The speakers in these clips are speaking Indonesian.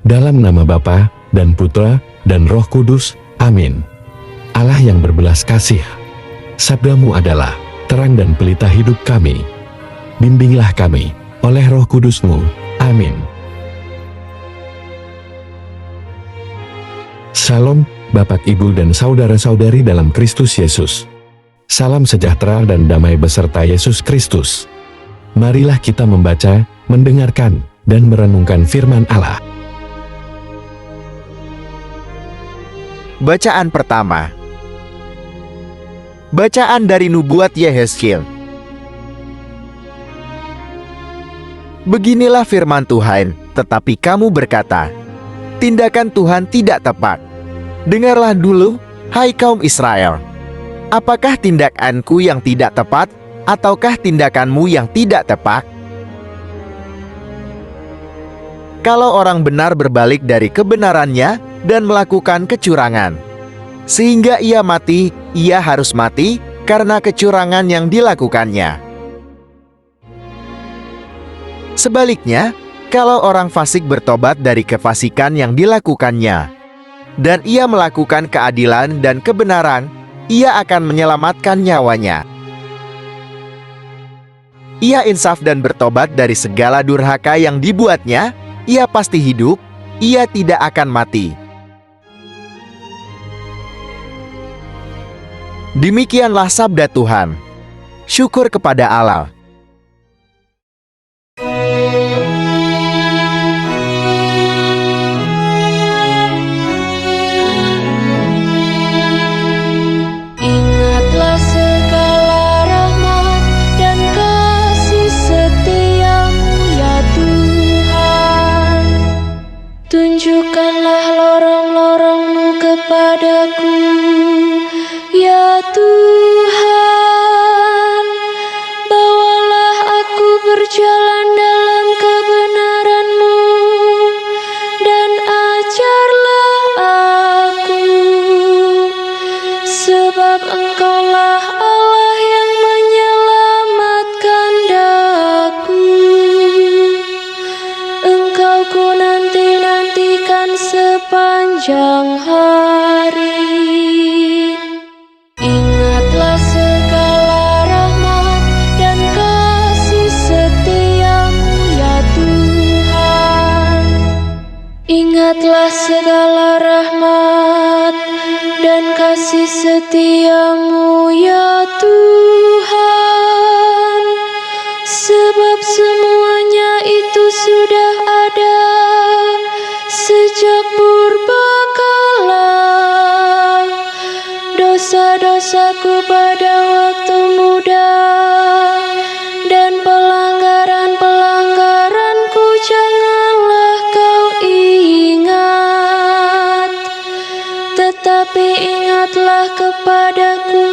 Dalam nama Bapa dan Putra dan Roh Kudus. Amin. Allah yang berbelas kasih, sabda-Mu adalah terang dan pelita hidup kami. Bimbinglah kami oleh Roh Kudus-Mu. Amin. Salam, Bapak, Ibu, dan saudara-saudari dalam Kristus Yesus. Salam sejahtera dan damai beserta Yesus Kristus. Marilah kita membaca, mendengarkan, dan merenungkan firman Allah. Bacaan pertama. Bacaan dari Nubuat Yehezkiel. Beginilah firman Tuhan, tetapi kamu berkata, tindakan Tuhan tidak tepat. Dengarlah dulu, hai kaum Israel. Apakah tindakanku yang tidak tepat, ataukah tindakanmu yang tidak tepat? Kalau orang benar berbalik dari kebenarannya dan melakukan kecurangan, sehingga ia mati, ia harus mati karena kecurangan yang dilakukannya. Sebaliknya, kalau orang fasik bertobat dari kefasikan yang dilakukannya, dan ia melakukan keadilan dan kebenaran, ia akan menyelamatkan nyawanya. Ia insaf dan bertobat dari segala durhaka yang dibuatnya, ia pasti hidup, ia tidak akan mati. Demikianlah sabda Tuhan. Syukur kepada Allah. Ingatlah segala rahmat dan kasih setia-Mu ya Tuhan. Tunjukkanlah lorong-lorong-Mu kepadaku ya Tuhan. Bawalah aku berjalan dalam kebenaran-Mu, dan ajarlah aku, sebab Engkaulah Allah yang menyelamatkan daku. Engkau ku nanti-nantikan sepanjang hari. Ingatlah segala rahmat dan kasih setia-Mu ya Tuhan. Ingatlah segala rahmat dan kasih setia-Mu ya Tuhan, sebab semuanya itu sudah ada sejak purbakala. Dosa-dosaku pada waktu muda dan pelanggaran-pelanggaranku janganlah Kau ingat. Tetapi ingatlah kepadaku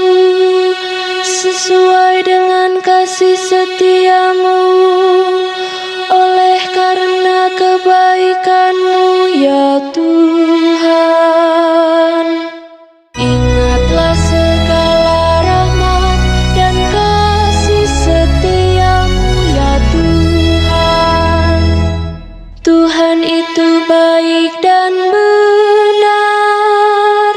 sesuai dengan kasih setia-Mu, oleh karena kebaikan-Mu ya Tuhan. Ingatlah segala rahmat dan kasih setia-Mu ya Tuhan. Tuhan itu baik dan benar,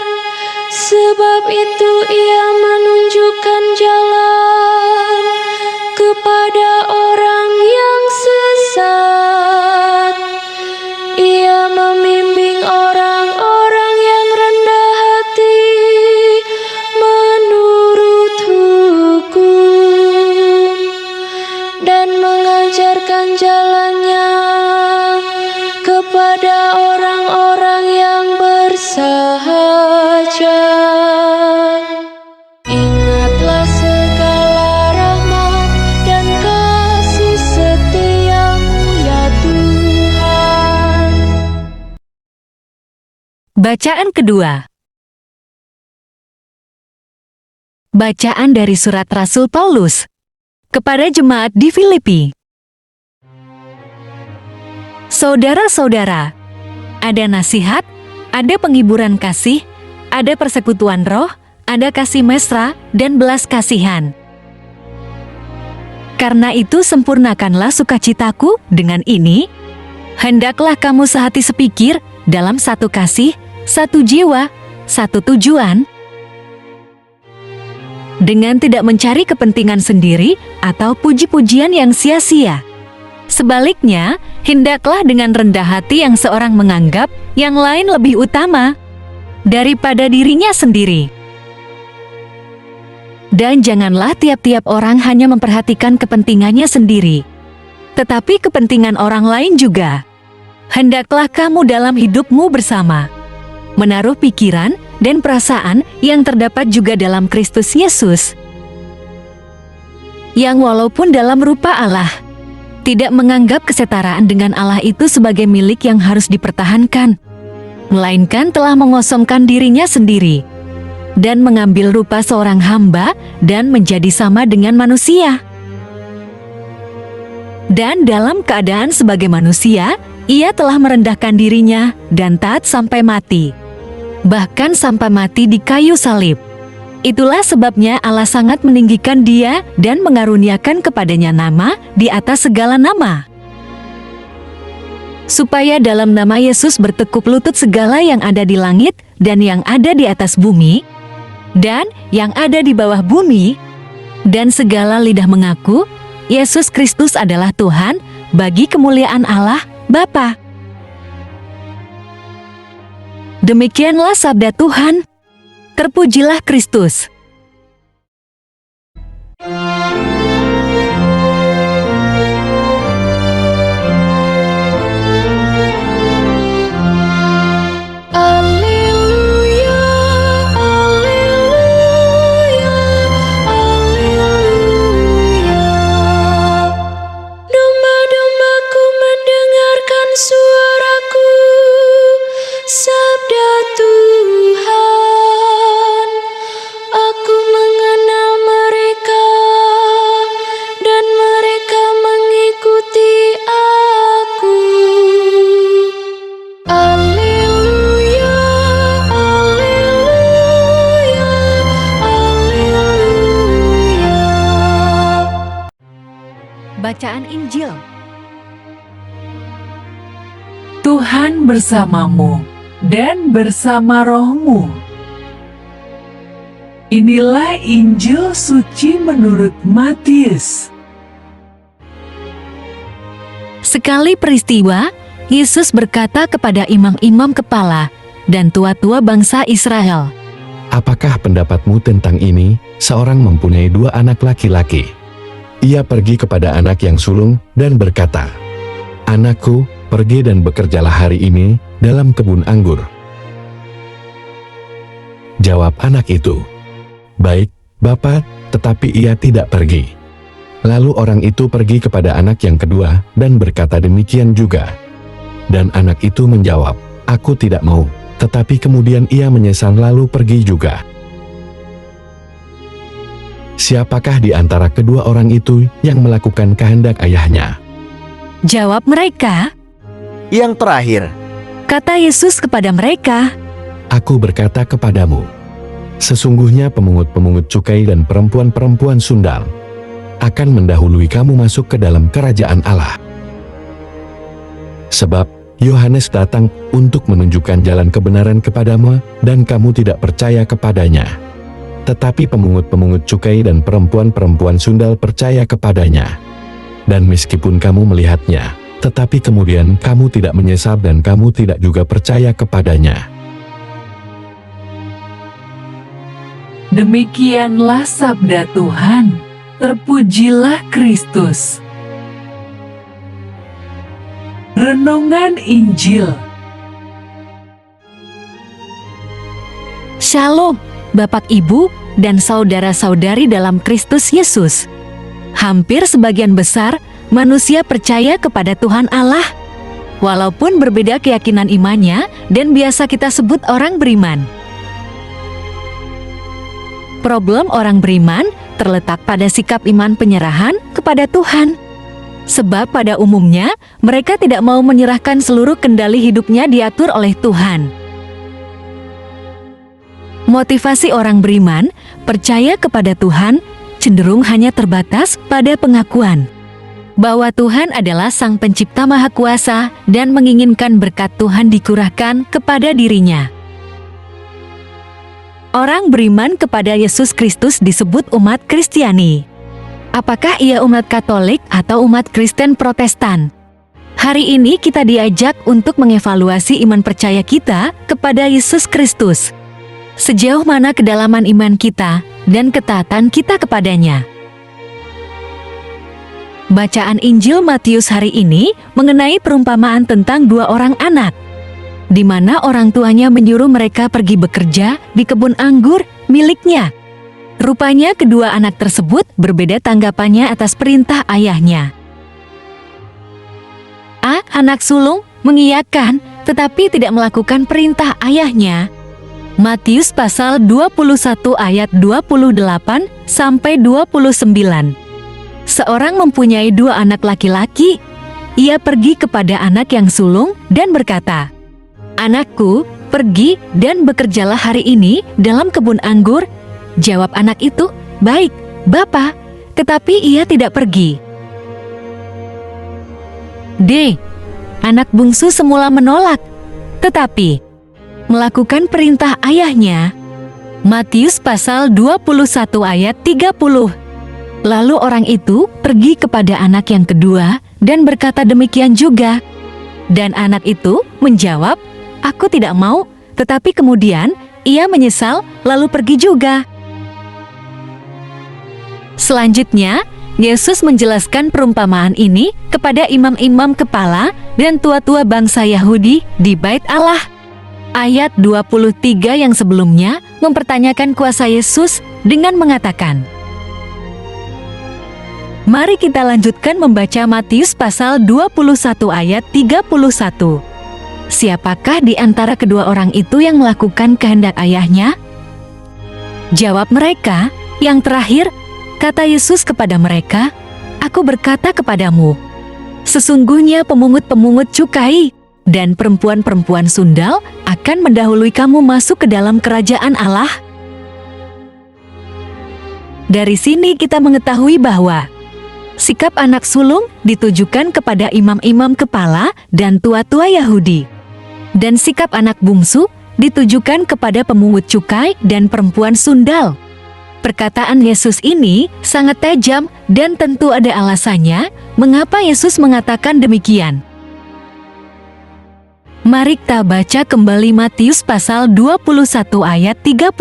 sebab itu Ia menunjukkan jalan kepada orang yang sesat. Ia membimbing orang-orang yang rendah hati menurut hukum, dan mengajarkan jalannya kepada orang-orang yang bersahaja. Ingatlah segala rahmat dan kasih setia-Mu ya Tuhan. Bacaan kedua. Bacaan dari surat Rasul Paulus kepada jemaat di Filipi. Saudara-saudara, ada nasihat, ada penghiburan kasih, ada persekutuan roh, ada kasih mesra dan belas kasihan. Karena itu sempurnakanlah sukacitaku dengan ini: Hendaklah kamu sehati sepikir dalam satu kasih, satu jiwa, satu tujuan, dengan tidak mencari kepentingan sendiri atau puji-pujian yang sia-sia. Sebaliknya, hendaklah dengan rendah hati yang seorang menganggap yang lain lebih utama daripada dirinya sendiri. Dan janganlah tiap-tiap orang hanya memperhatikan kepentingannya sendiri, tetapi kepentingan orang lain juga. Hendaklah kamu dalam hidupmu bersama menaruh pikiran dan perasaan yang terdapat juga dalam Kristus Yesus, yang walaupun dalam rupa Allah, tidak menganggap kesetaraan dengan Allah itu sebagai milik yang harus dipertahankan, melainkan telah mengosongkan dirinya sendiri dan mengambil rupa seorang hamba dan menjadi sama dengan manusia. Dan dalam keadaan sebagai manusia, ia telah merendahkan dirinya dan taat sampai mati, bahkan sampai mati di kayu salib. Itulah sebabnya Allah sangat meninggikan dia dan mengaruniakan kepadanya nama di atas segala nama, supaya dalam nama Yesus bertekuk lutut segala yang ada di langit dan yang ada di atas bumi dan yang ada di bawah bumi, dan segala lidah mengaku Yesus Kristus adalah Tuhan, bagi kemuliaan Allah Bapa. Demikianlah sabda Tuhan. Terpujilah Kristus. Alleluia, alleluia, alleluia. Domba-dombaku mendengarkan suaraku, sabda Tuhan. Aku mengenal mereka, dan mereka mengikuti aku. Alleluia, alleluia, alleluia. Bacaan Injil. Tuhan bersamamu dan bersama rohmu. Inilah Injil suci menurut Matius. Sekali peristiwa, Yesus berkata kepada imam-imam kepala dan tua-tua bangsa Israel, Apakah pendapatmu tentang ini? Seorang mempunyai 2 anak laki-laki. Ia pergi kepada anak yang sulung dan berkata, Anakku, pergi dan bekerjalah hari ini dalam kebun anggur. Jawab anak itu, Baik, Bapa, tetapi ia tidak pergi. Lalu orang itu pergi kepada anak yang kedua dan berkata demikian juga. Dan anak itu menjawab, Aku tidak mau, tetapi kemudian ia menyesal lalu pergi juga. Siapakah di antara kedua orang itu yang melakukan kehendak ayahnya? Jawab mereka. Yang terakhir, Kata Yesus kepada mereka, Aku berkata kepadamu, sesungguhnya pemungut-pemungut cukai dan perempuan-perempuan sundal akan mendahului kamu masuk ke dalam kerajaan Allah. Sebab Yohanes datang untuk menunjukkan jalan kebenaran kepadamu dan kamu tidak percaya kepadanya. Tetapi pemungut-pemungut cukai dan perempuan-perempuan sundal percaya kepadanya. Dan meskipun kamu melihatnya, tetapi kemudian kamu tidak menyesal dan kamu tidak juga percaya kepadanya. Demikianlah sabda Tuhan. Terpujilah Kristus. Renungan Injil. Shalom, Bapak Ibu dan saudara-saudari dalam Kristus Yesus. Hampir sebagian besar manusia percaya kepada Tuhan Allah, walaupun berbeda keyakinan imannya dan biasa kita sebut orang beriman. Problem orang beriman terletak pada sikap iman penyerahan kepada Tuhan. Sebab pada umumnya mereka tidak mau menyerahkan seluruh kendali hidupnya diatur oleh Tuhan. Motivasi orang beriman percaya kepada Tuhan cenderung hanya terbatas pada pengakuan. bahwa Tuhan adalah Sang Pencipta Maha Kuasa dan menginginkan berkat Tuhan dikurahkan kepada dirinya. Orang beriman kepada Yesus Kristus disebut umat Kristiani. Apakah ia umat Katolik atau umat Kristen Protestan? Hari ini kita diajak untuk mengevaluasi iman percaya kita kepada Yesus Kristus. Sejauh mana kedalaman iman kita dan ketaatan kita kepadanya. Bacaan Injil Matius hari ini mengenai perumpamaan tentang dua orang anak, di mana orang tuanya menyuruh mereka pergi bekerja di kebun anggur miliknya. Rupanya kedua anak tersebut berbeda tanggapannya atas perintah ayahnya. A. Anak sulung mengiyakan tetapi tidak melakukan perintah ayahnya. Matius pasal 21 ayat 28 sampai 29. Seorang mempunyai dua anak laki-laki. Ia pergi kepada anak yang sulung dan berkata, "Anakku, pergi dan bekerjalah hari ini dalam kebun anggur." Jawab anak itu, "Baik, Bapa," tetapi ia tidak pergi. D. Anak bungsu semula menolak, tetapi melakukan perintah ayahnya. Matius pasal 21 ayat 30. Lalu orang itu pergi kepada anak yang kedua dan berkata demikian juga. Dan anak itu menjawab, "Aku tidak mau," tetapi kemudian ia menyesal lalu pergi juga. Selanjutnya, Yesus menjelaskan perumpamaan ini kepada imam-imam kepala dan tua-tua bangsa Yahudi di Bait Allah. Ayat 23 yang sebelumnya mempertanyakan kuasa Yesus dengan mengatakan, mari kita lanjutkan membaca Matius pasal 21 ayat 31. Siapakah di antara kedua orang itu yang melakukan kehendak ayahnya? Jawab mereka, yang terakhir. Kata Yesus kepada mereka, "Aku berkata kepadamu, sesungguhnya pemungut-pemungut cukai dan perempuan-perempuan sundal akan mendahului kamu masuk ke dalam kerajaan Allah." Dari sini kita mengetahui bahwa sikap anak sulung ditujukan kepada imam-imam kepala dan tua-tua Yahudi, dan sikap anak bungsu ditujukan kepada pemungut cukai dan perempuan sundal. Perkataan Yesus ini sangat tajam dan tentu ada alasannya mengapa Yesus mengatakan demikian. Mari kita baca kembali Matius pasal 21 ayat 32.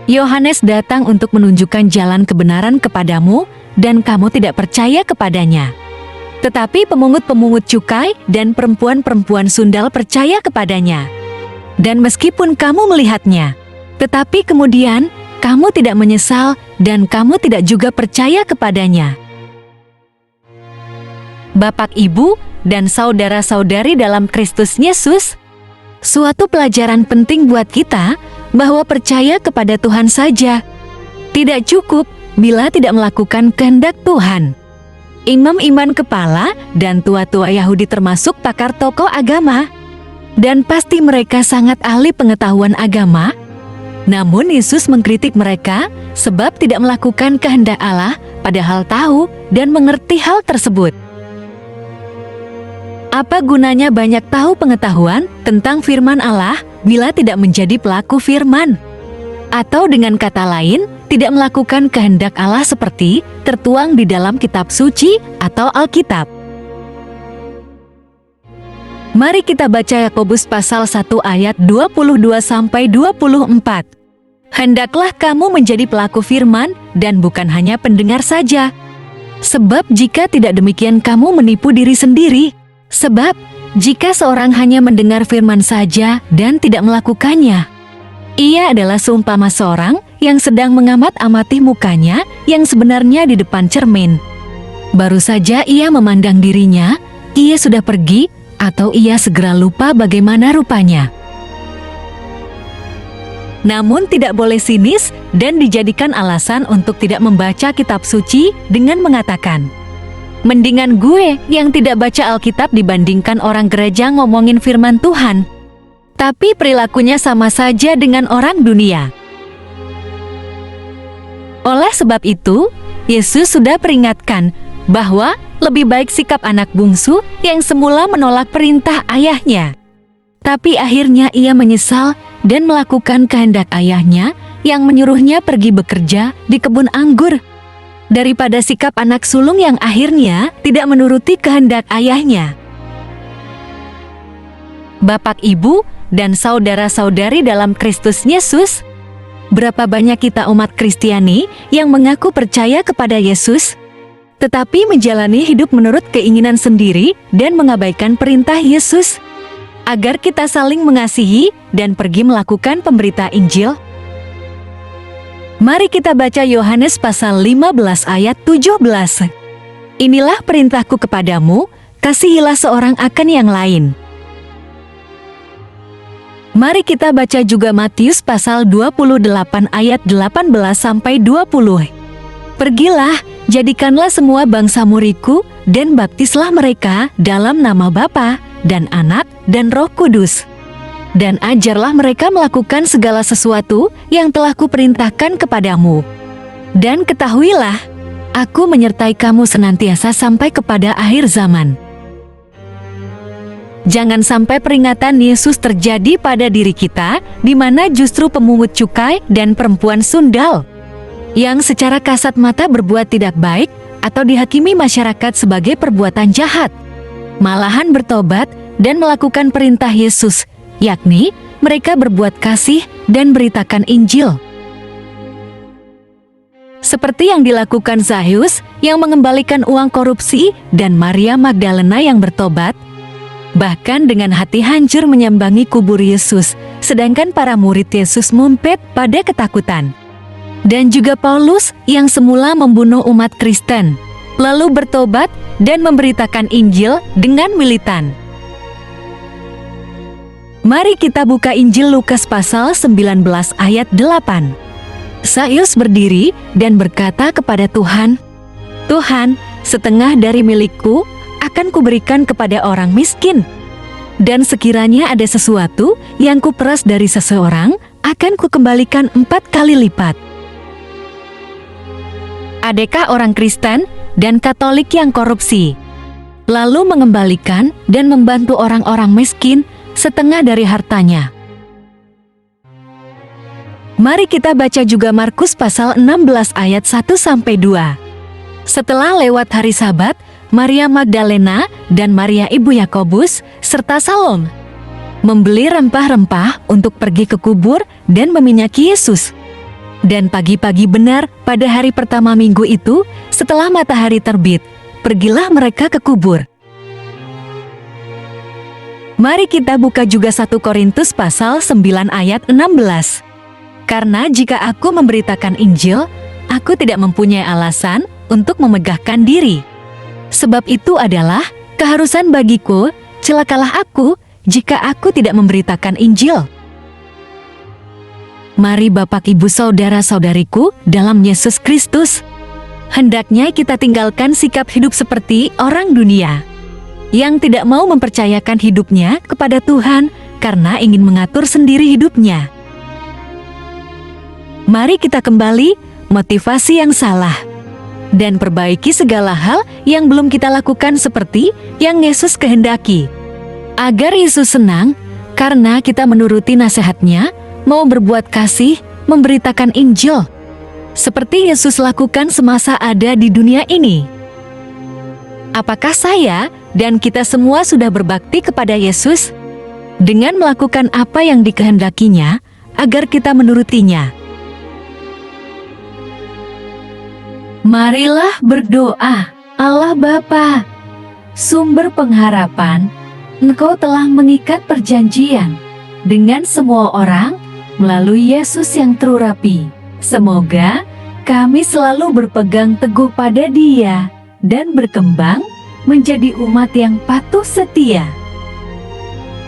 Yohanes datang untuk menunjukkan jalan kebenaran kepadamu dan kamu tidak percaya kepadanya. Tetapi pemungut-pemungut cukai dan perempuan-perempuan sundal percaya kepadanya. Dan meskipun kamu melihatnya, tetapi kemudian kamu tidak menyesal dan kamu tidak juga percaya kepadanya. Bapak, Ibu, dan saudara-saudari dalam Kristus Yesus, suatu pelajaran penting buat kita bahwa percaya kepada Tuhan saja tidak cukup bila tidak melakukan kehendak Tuhan. Imam iman kepala dan tua-tua Yahudi termasuk pakar tokoh agama, dan pasti mereka sangat ahli pengetahuan agama. Namun Yesus mengkritik mereka sebab tidak melakukan kehendak Allah padahal tahu dan mengerti hal tersebut. Apa gunanya banyak tahu pengetahuan tentang firman Allah bila tidak menjadi pelaku firman? Atau dengan kata lain, tidak melakukan kehendak Allah seperti tertuang di dalam kitab suci atau Alkitab. Mari kita baca Yakobus pasal 1 ayat 22-24. Hendaklah kamu menjadi pelaku firman dan bukan hanya pendengar saja. Sebab jika tidak demikian kamu menipu diri sendiri. Sebab jika seorang hanya mendengar firman saja dan tidak melakukannya, ia adalah seumpama seorang yang sedang mengamat-amati mukanya yang sebenarnya di depan cermin. Baru saja ia memandang dirinya, ia sudah pergi, atau ia segera lupa bagaimana rupanya. Namun tidak boleh sinis dan dijadikan alasan untuk tidak membaca kitab suci dengan mengatakan, mendingan gue yang tidak baca Alkitab dibandingkan orang gereja ngomongin firman Tuhan. Tapi perilakunya sama saja dengan orang dunia. Oleh sebab itu, Yesus sudah peringatkan bahwa lebih baik sikap anak bungsu yang semula menolak perintah ayahnya. Tapi akhirnya ia menyesal dan melakukan kehendak ayahnya yang menyuruhnya pergi bekerja di kebun anggur, daripada sikap anak sulung yang akhirnya tidak menuruti kehendak ayahnya. Bapak, Ibu, dan saudara-saudari dalam Kristus Yesus, berapa banyak kita umat Kristiani yang mengaku percaya kepada Yesus, tetapi menjalani hidup menurut keinginan sendiri dan mengabaikan perintah Yesus, agar kita saling mengasihi dan pergi melakukan pemberita Injil. Mari kita baca Yohanes pasal 15 ayat 17. Inilah perintahku kepadamu, kasihilah seorang akan yang lain. Mari kita baca juga Matius pasal 28 ayat 18 sampai 20. Pergilah, jadikanlah semua bangsa muridku dan baptislah mereka dalam nama Bapa dan Anak dan Roh Kudus. Dan ajarlah mereka melakukan segala sesuatu yang telah kuperintahkan kepadamu. Dan ketahuilah, aku menyertai kamu senantiasa sampai kepada akhir zaman. Jangan sampai peringatan Yesus terjadi pada diri kita, di mana justru pemungut cukai dan perempuan sundal, yang secara kasat mata berbuat tidak baik atau dihakimi masyarakat sebagai perbuatan jahat, malahan bertobat dan melakukan perintah Yesus, yakni mereka berbuat kasih dan beritakan Injil. Seperti yang dilakukan Zakheus yang mengembalikan uang korupsi dan Maria Magdalena yang bertobat, bahkan dengan hati hancur menyambangi kubur Yesus, sedangkan para murid Yesus mumpet pada ketakutan. Dan juga Paulus yang semula membunuh umat Kristen, lalu bertobat dan memberitakan Injil dengan militan. Mari kita buka Injil Lukas pasal 19 ayat 8. Zakheus berdiri dan berkata kepada Tuhan, "Tuhan, setengah dari milikku akan kuberikan kepada orang miskin. Dan sekiranya ada sesuatu yang kuperas dari seseorang, akan kukembalikan 4 kali lipat." Adakah orang Kristen dan Katolik yang korupsi, lalu mengembalikan dan membantu orang-orang miskin setengah dari hartanya? Mari kita baca juga Markus pasal 16 ayat 1-2. Setelah lewat hari Sabat, Maria Magdalena dan Maria ibu Yakobus serta Salome membeli rempah-rempah untuk pergi ke kubur dan meminyaki Yesus. Dan pagi-pagi benar pada hari pertama minggu itu, setelah matahari terbit, pergilah mereka ke kubur. Mari kita buka juga 1 Korintus pasal 9 ayat 16. Karena jika aku memberitakan Injil, aku tidak mempunyai alasan untuk memegahkan diri. Sebab itu adalah keharusan bagiku, celakalah aku jika aku tidak memberitakan Injil. Mari Bapak, Ibu, saudara-saudariku dalam Yesus Kristus, hendaknya kita tinggalkan sikap hidup seperti orang dunia yang tidak mau mempercayakan hidupnya kepada Tuhan karena ingin mengatur sendiri hidupnya. Mari kita kembali motivasi yang salah dan perbaiki segala hal yang belum kita lakukan seperti yang Yesus kehendaki, agar Yesus senang karena kita menuruti nasihatnya, mau berbuat kasih, memberitakan Injil, seperti Yesus lakukan semasa ada di dunia ini. Apakah saya dan kita semua sudah berbakti kepada Yesus dengan melakukan apa yang dikehendakinya agar kita menurutinya? Marilah berdoa. Allah Bapa, sumber pengharapan, Engkau telah mengikat perjanjian dengan semua orang melalui Yesus yang terurapi. Semoga kami selalu berpegang teguh pada Dia dan berkembang menjadi umat yang patuh setia.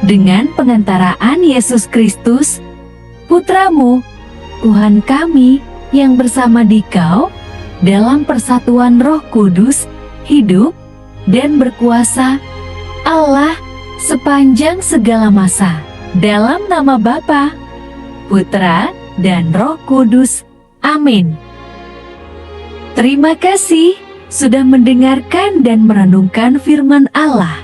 Dengan pengantaraan Yesus Kristus, Putra-Mu, Tuhan kami yang bersama Dikau, dalam persatuan Roh Kudus, hidup dan berkuasa Allah sepanjang segala masa. Dalam nama Bapa, Putra, dan Roh Kudus. Amin. Terima kasih. sudah mendengarkan dan merenungkan firman Allah.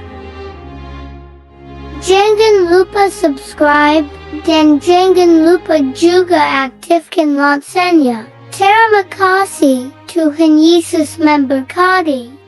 Jangan lupa subscribe dan jangan lupa juga aktifkan loncengnya. Terima kasih, Tuhan Yesus memberkati.